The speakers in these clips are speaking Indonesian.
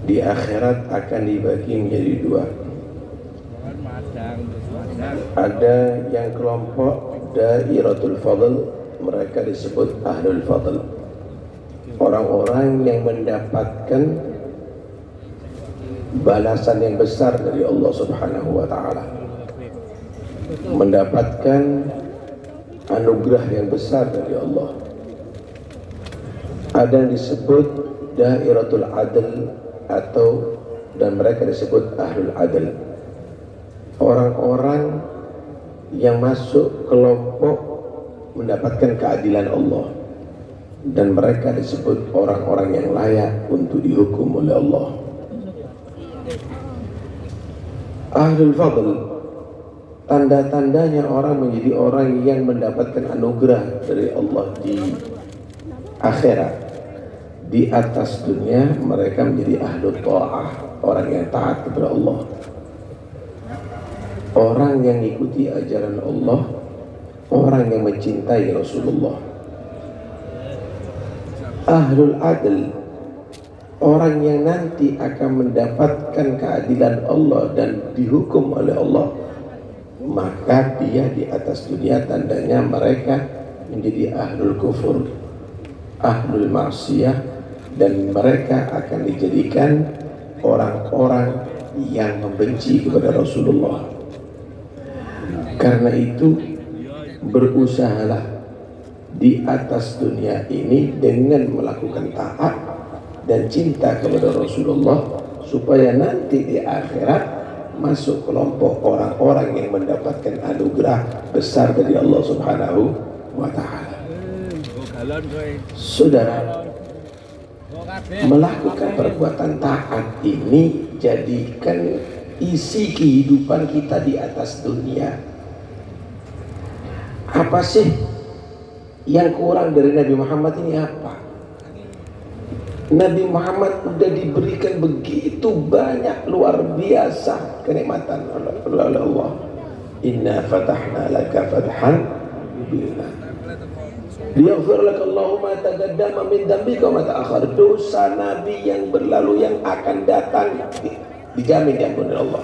di akhirat akan dibagi menjadi dua. Ada yang kelompok Dairatul Fadl, mereka disebut Ahlul Fadl, orang-orang yang mendapatkan balasan yang besar dari Allah Subhanahu wa Ta'ala, mendapatkan anugerah yang besar dari Allah. Ada yang disebut Dairatul Adl, atau dan mereka disebut Ahlul Adl, orang-orang yang masuk kelompok mendapatkan keadilan Allah, dan mereka disebut orang-orang yang layak untuk dihukum oleh Allah. Ahlul Fadl, tanda-tandanya orang menjadi orang yang mendapatkan anugerah dari Allah di akhirat. Di atas dunia mereka menjadi ahlul ta'ah, orang yang taat kepada Allah, orang yang mengikuti ajaran Allah, orang yang mencintai Rasulullah. Ahlul Adl, orang yang nanti akan mendapatkan keadilan Allah dan dihukum oleh Allah, maka dia di atas dunia tandanya mereka menjadi ahlul kufur, ahlul maksiyah, dan mereka akan dijadikan orang-orang yang membenci kepada Rasulullah. Karena itu berusahalah di atas dunia ini dengan melakukan taat dan cinta kepada Rasulullah, supaya nanti di akhirat masuk kelompok orang-orang yang mendapatkan anugerah besar dari Allah Subhanahu wa Ta'ala. Saudara, melakukan perbuatan taat ini jadikan isi kehidupan kita di atas dunia. Apa sih yang kurang dari Nabi Muhammad ini? Apa? Nabi Muhammad sudah diberikan begitu banyak, luar biasa kenikmatan oleh Allah. Inna fatahna laka fathan mubina liyaghfir laka Allahu ma taqaddama min dhanbika wa ma ta'akhkhar. Dosa Nabi yang berlalu, yang akan datang, dijamin diampuni Allah.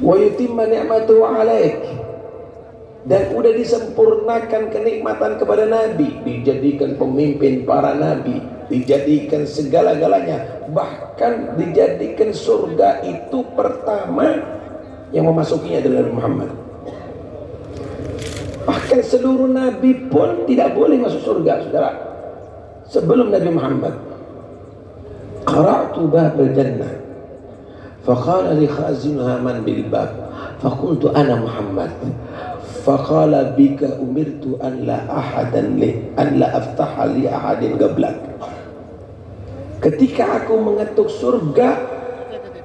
Wa yutimma ni'matahu 'alaik, dan udah disempurnakan kenikmatan kepada Nabi, dijadikan pemimpin para nabi, dijadikan segala-galanya, bahkan dijadikan surga itu pertama yang memasukinya adalah Nabi Muhammad. Bahkan seluruh nabi pun tidak boleh masuk surga, saudara, sebelum Nabi Muhammad. Qara'tu babal jannah faqala li khazinha man bil bab faqultu ana Muhammad faqala bika umirtu an la ahadan li an la aftaha li ahadin qablak. Ketika aku mengetuk surga,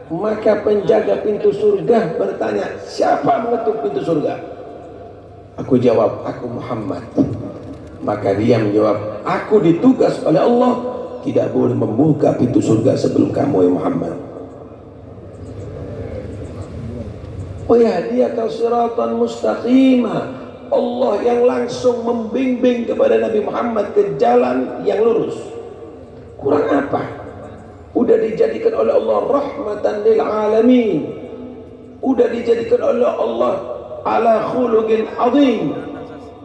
maka penjaga pintu surga bertanya, siapa mengetuk pintu surga? Aku jawab, aku Muhammad. Maka dia menjawab, aku ditugas oleh Allah tidak boleh membuka pintu surga sebelum kamu, ya Muhammad. Oh ya, dia kau siratan mustaqimah. Allah yang langsung membimbing kepada Nabi Muhammad ke jalan yang lurus. Kurang apa? Udah dijadikan oleh Allah rahmatan lil alamin. Udah dijadikan oleh Allah ala khuluqin azim.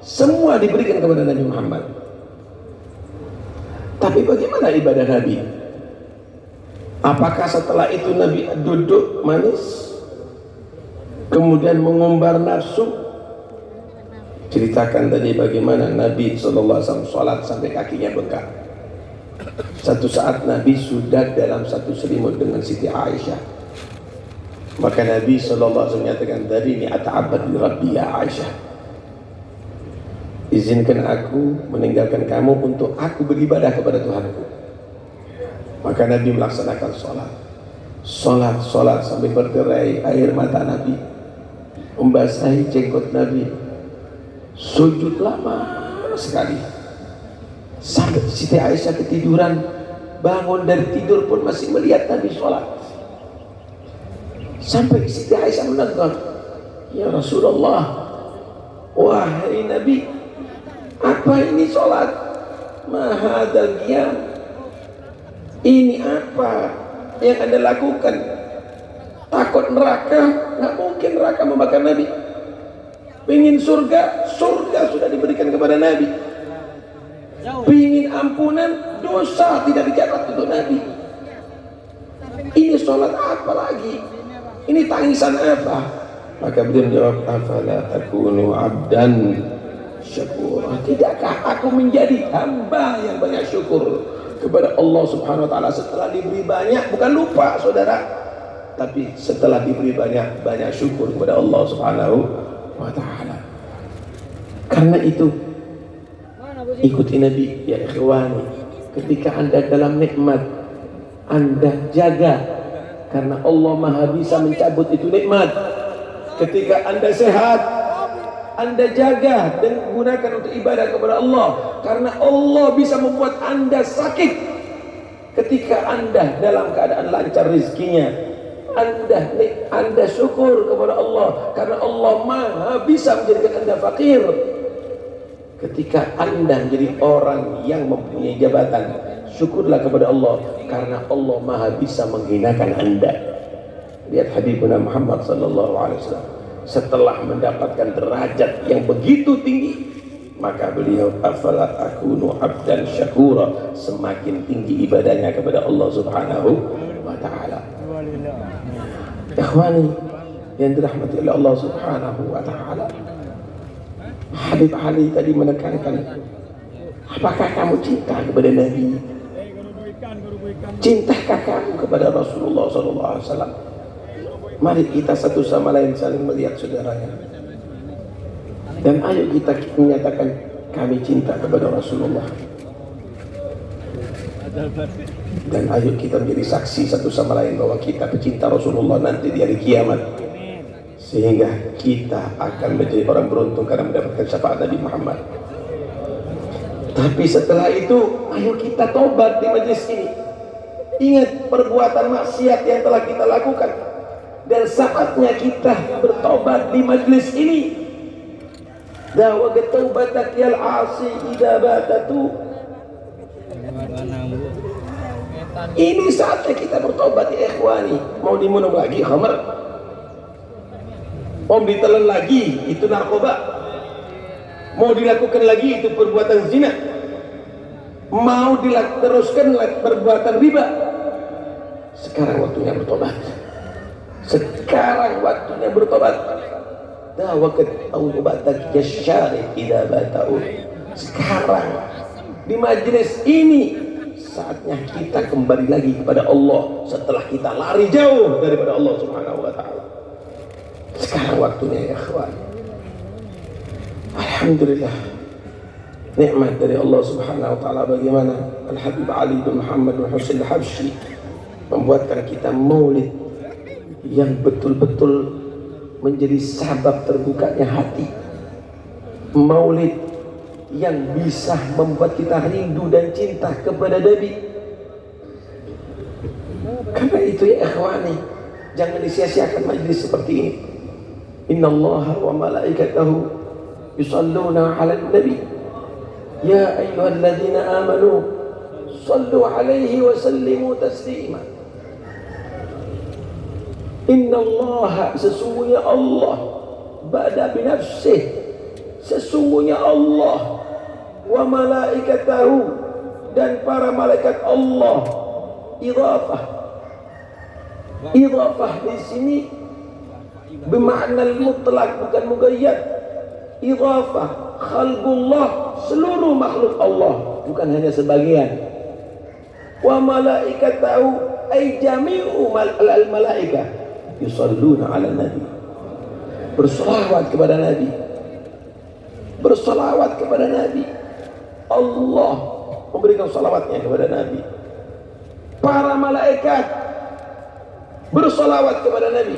Semua diberikan kepada Nabi Muhammad. Tapi bagaimana ibadah Nabi? Apakah setelah itu Nabi duduk manis, kemudian mengumbar nafsu? Ceritakan tadi bagaimana Nabi SAW sholat sampai kakinya bengkak. Satu saat Nabi sudah dalam satu selimut dengan Siti Aisyah. Maka Nabi SAW menyatakan, dari ini ata'abad li Rabbi ya Aisyah, izinkan aku meninggalkan kamu untuk aku beribadah kepada Tuhanku. Maka Nabi melaksanakan sholat sampai berderai air mata Nabi, membasahi jenggot Nabi, sujud lama sekali sampai Siti Aisyah ketiduran, bangun dari tidur pun masih melihat Nabi sholat. Sampai Siti Aisyah menegur, ya Rasulullah, wahai Nabi, apa ini sholat? Mahadal qiyam, Ini apa yang Anda lakukan? Takut neraka? Nggak mungkin neraka membakar Nabi. Pingin surga? Surga sudah diberikan kepada Nabi. Pingin ampunan? Dosa tidak dicatat untuk Nabi. Ini sholat apa lagi? Ini tangisan apa? Maka beliau menjawab, afala akunu abdan syakura. Tidakkah aku menjadi hamba yang banyak syukur kepada Allah Subhanahu wa taala setelah diberi banyak? Bukan lupa saudara, tapi setelah diberi banyak syukur kepada Allah Subhanahu wa taala. Karena itu ikuti Nabi ya ikhwani. Ketika Anda dalam nikmat, Anda jaga, karena Allah Maha bisa mencabut itu nikmat. Ketika Anda sehat, Anda jaga dan gunakan untuk ibadah kepada Allah, karena Allah bisa membuat Anda sakit. Ketika Anda dalam keadaan lancar rezekinya, Anda syukur kepada Allah, karena Allah Maha bisa menjadikan Anda fakir. Ketika Anda menjadi orang yang mempunyai jabatan, syukurlah kepada Allah, karena Allah Maha bisa menghinakan Anda. Lihat Habibuna Muhammad sallallahu alaihi wasallam, setelah mendapatkan derajat yang begitu tinggi, maka beliau afala akunu abdan syakura, semakin tinggi ibadahnya kepada Allah Subhanahu wa taala. Ikhwani yang dirahmati oleh Allah Subhanahu wa taala, Habib Ali tadi menekankan, apakah kamu cinta kepada Nabi? Cintakah kamu kepada Rasulullah sallallahu alaihi wasallam? Mari kita satu sama lain saling melihat saudaranya, dan ayo kita menyatakan kami cinta kepada Rasulullah, dan ayo kita menjadi saksi satu sama lain bahwa kita pecinta Rasulullah nanti di hari kiamat, sehingga kita akan menjadi orang beruntung karena mendapatkan syafaat Nabi Muhammad. Tapi setelah itu ayo kita tobat di majlis ini. Ingat perbuatan maksiat yang telah kita lakukan, dan saatnya kita bertobat di majlis ini. Dawa taubatak yal asi idza batatu. Ini saatnya kita bertobat ya ikhwani. Mau diminum lagi khamr? Mau ditelan lagi itu narkoba? Mau dilakukan lagi itu perbuatan zina? Mau teruskan perbuatan riba? Sekarang waktunya bertobat. Sekarang waktunya bertobat. Dawakat taubatak yasyarif idza bata'un. Sekarang di majlis ini saatnya kita kembali lagi kepada Allah setelah kita lari jauh daripada Allah Subhanahu wa taala. Sekarang waktunya ya ikhwan. Alhamdulillah, nikmat dari Allah Subhanahu wa taala. Bagaimana Al-Habib Ali bin Muhammad bin Husain Al-Habsyi membuatkan kita maulid yang betul-betul menjadi sabab terbukanya hati, maulid yang bisa membuat kita rindu dan cinta kepada Nabi. Karena itu ya ikhwani, jangan disia-siakan majlis seperti ini. Innallaha wa malaikatahu yusalluna 'alan nabi ya ayyuhalladzina amanu sallu 'alaihi wa sallimu taslima. Innallaha, sesungguhnya Allah, bada binafsih, sesungguhnya Allah, wa malaikatahu, dan para malaikat Allah. Idhafah di sini bermakna mutlak, bukan muqayyad. Idhafah khalqullah, seluruh makhluk Allah, bukan hanya sebagian. Wa malaikatahu ay jami'u al-malaikah yusalluna 'ala nabi, berselawat kepada Nabi, berselawat kepada Nabi. Allah memberikan salawatnya kepada Nabi. Para malaikat berselawat kepada Nabi.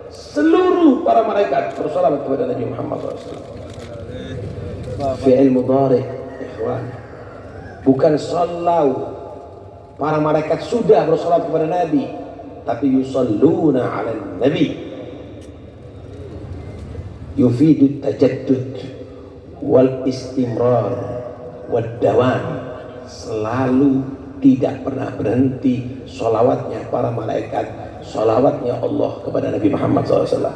Seluruh para malaikat berselawat kepada Nabi Muhammad SAW. Fi'il mudhari, ikhwan, bukan sallau. Para malaikat sudah berselawat kepada Nabi, tapi yusalluna 'alan nabi, yufidu tajaddud wal istimrar wad dawam, selalu tidak pernah berhenti sholawatnya para malaikat, sholawatnya Allah kepada Nabi Muhammad SAW.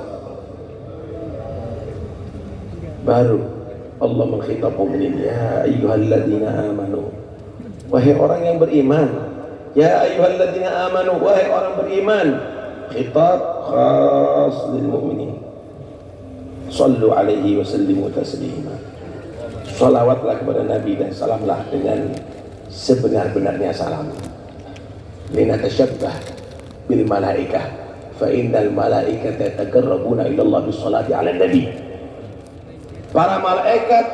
Baru Allah mengkhitab mukminin, ya ayyuhalladzina amanu, wahai orang yang beriman. Ya ayyuhalladzina amanu, wahai orang beriman. Khitab khas lil mu'minin. Sallu alaihi wa sallimu taslima. Salawatlah kepada Nabi dan salamlah dengan sebenar-benarnya salam. Linatasyabbah bil malaikah fa innal malaikata yataqarrabuna ila Allah bis salati ala nabi. Para malaikat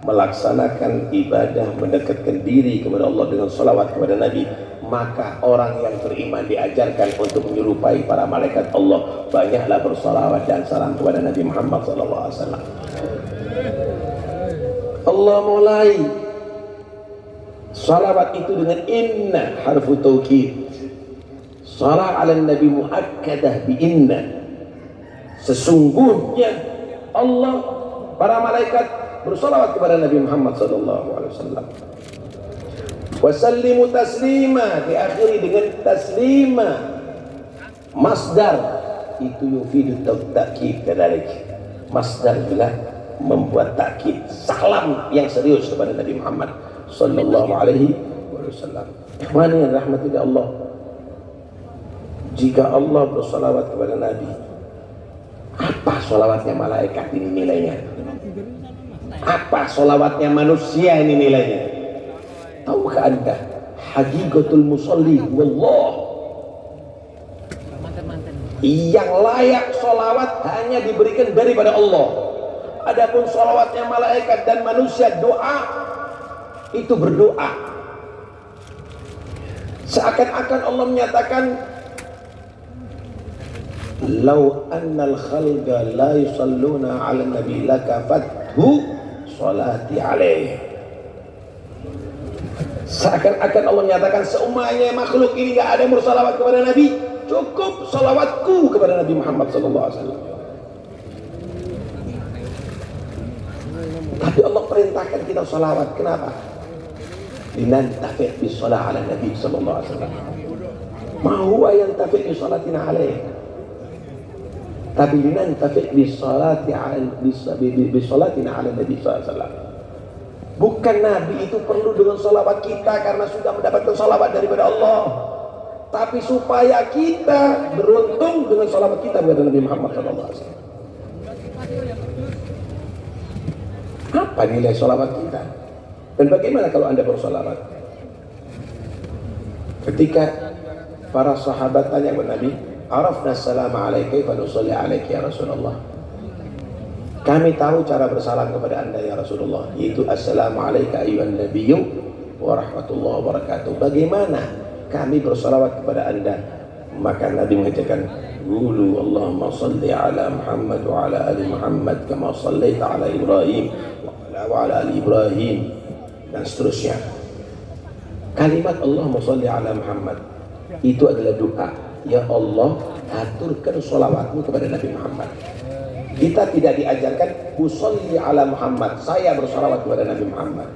melaksanakan ibadah mendekatkan diri kepada Allah dengan salawat kepada Nabi. Maka orang yang beriman diajarkan untuk menyerupai para malaikat Allah, banyaklah bersalawat dan salam kepada Nabi Muhammad SAW. Allah mulai salawat itu dengan inna, harfu taukid. Salat ala Nabi muakkadah bi inna. Sesungguhnya Allah, para malaikat bersalawat kepada Nabi Muhammad SAW. Wasallimu taslima, diakhiri dengan taslima. Masdar itu yufidu takkid kadalik. Masdar juga membuat takkid, salam yang serius kepada Nabi Muhammad sallallahu alaihi wasallam. Ikhwan yang rahmati Allah, jika Allah bersalawat kepada Nabi, apa salawatnya malaikat ini nilainya? Apa salawatnya manusia ini nilainya? Tahukah Anda hakikatul musalli wallah, yang layak salawat hanya diberikan daripada Allah. Adapun salawatnya malaikat dan manusia, doa itu berdoa. Seakan-akan Allah menyatakan, "Lau annal khalqa la yusalluna 'alan nabi lakafathu salati 'alaihi." Seakan-akan Allah menyatakan seumpamanya makhluk ini gak ada yang bersalawat kepada Nabi, cukup salawatku kepada Nabi Muhammad SAW. Tapi Allah perintahkan kita salawat. Kenapa? Linantafi' bis salah ala Nabi SAW. Ma huwa yantafi' bi salatina alaih. Tapi linantafi' bis salatina ala Nabi SAW. Bukan Nabi itu perlu dengan salawat kita karena sudah mendapatkan salawat daripada Allah, tapi supaya kita beruntung dengan salawat kita kepada Nabi Muhammad SAW. Apa nilai salawat kita? Dan bagaimana kalau Anda bersalawat? Ketika para sahabat tanya kepada Nabi, "Arafna salama alaika fa nusalli alaika ya Rasulullah." Kami tahu cara bersalam kepada Anda ya Rasulullah, yaitu assalamualaikum ayyuhan nabiyyu wa rahmatullahi wa barakatuh. Bagaimana kami bersalawat kepada Anda? Maka Nabi mengatakan, "Qulu Allahumma shalli ala Muhammad wa ala ali Muhammad kama shallaita ala Ibrahim wa ala ali Ibrahim," dan seterusnya. Kalimat Allahumma shalli ala Muhammad itu adalah doa. Ya Allah, aturkan sholawatmu kepada Nabi Muhammad. Kita tidak diajarkan usolli ala Muhammad, saya bersalawat kepada Nabi Muhammad.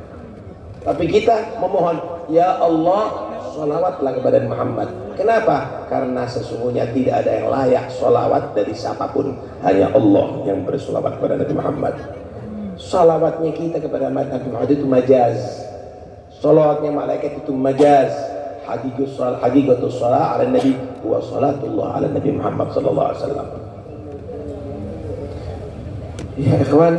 Tapi kita memohon, ya Allah, sholawatlah kepada Muhammad. Kenapa? Karena sesungguhnya tidak ada yang layak sholawat dari siapapun, hanya Allah yang bersalawat kepada Nabi Muhammad. Sholawatnya kita kepada Nabi Muhammad itu majaz. Sholawatnya malaikat itu majaz. Hakikatus shalah ala Nabi wa salatullah ala Nabi Muhammad sallallahu alaihi wasallam. Ya ikhwan,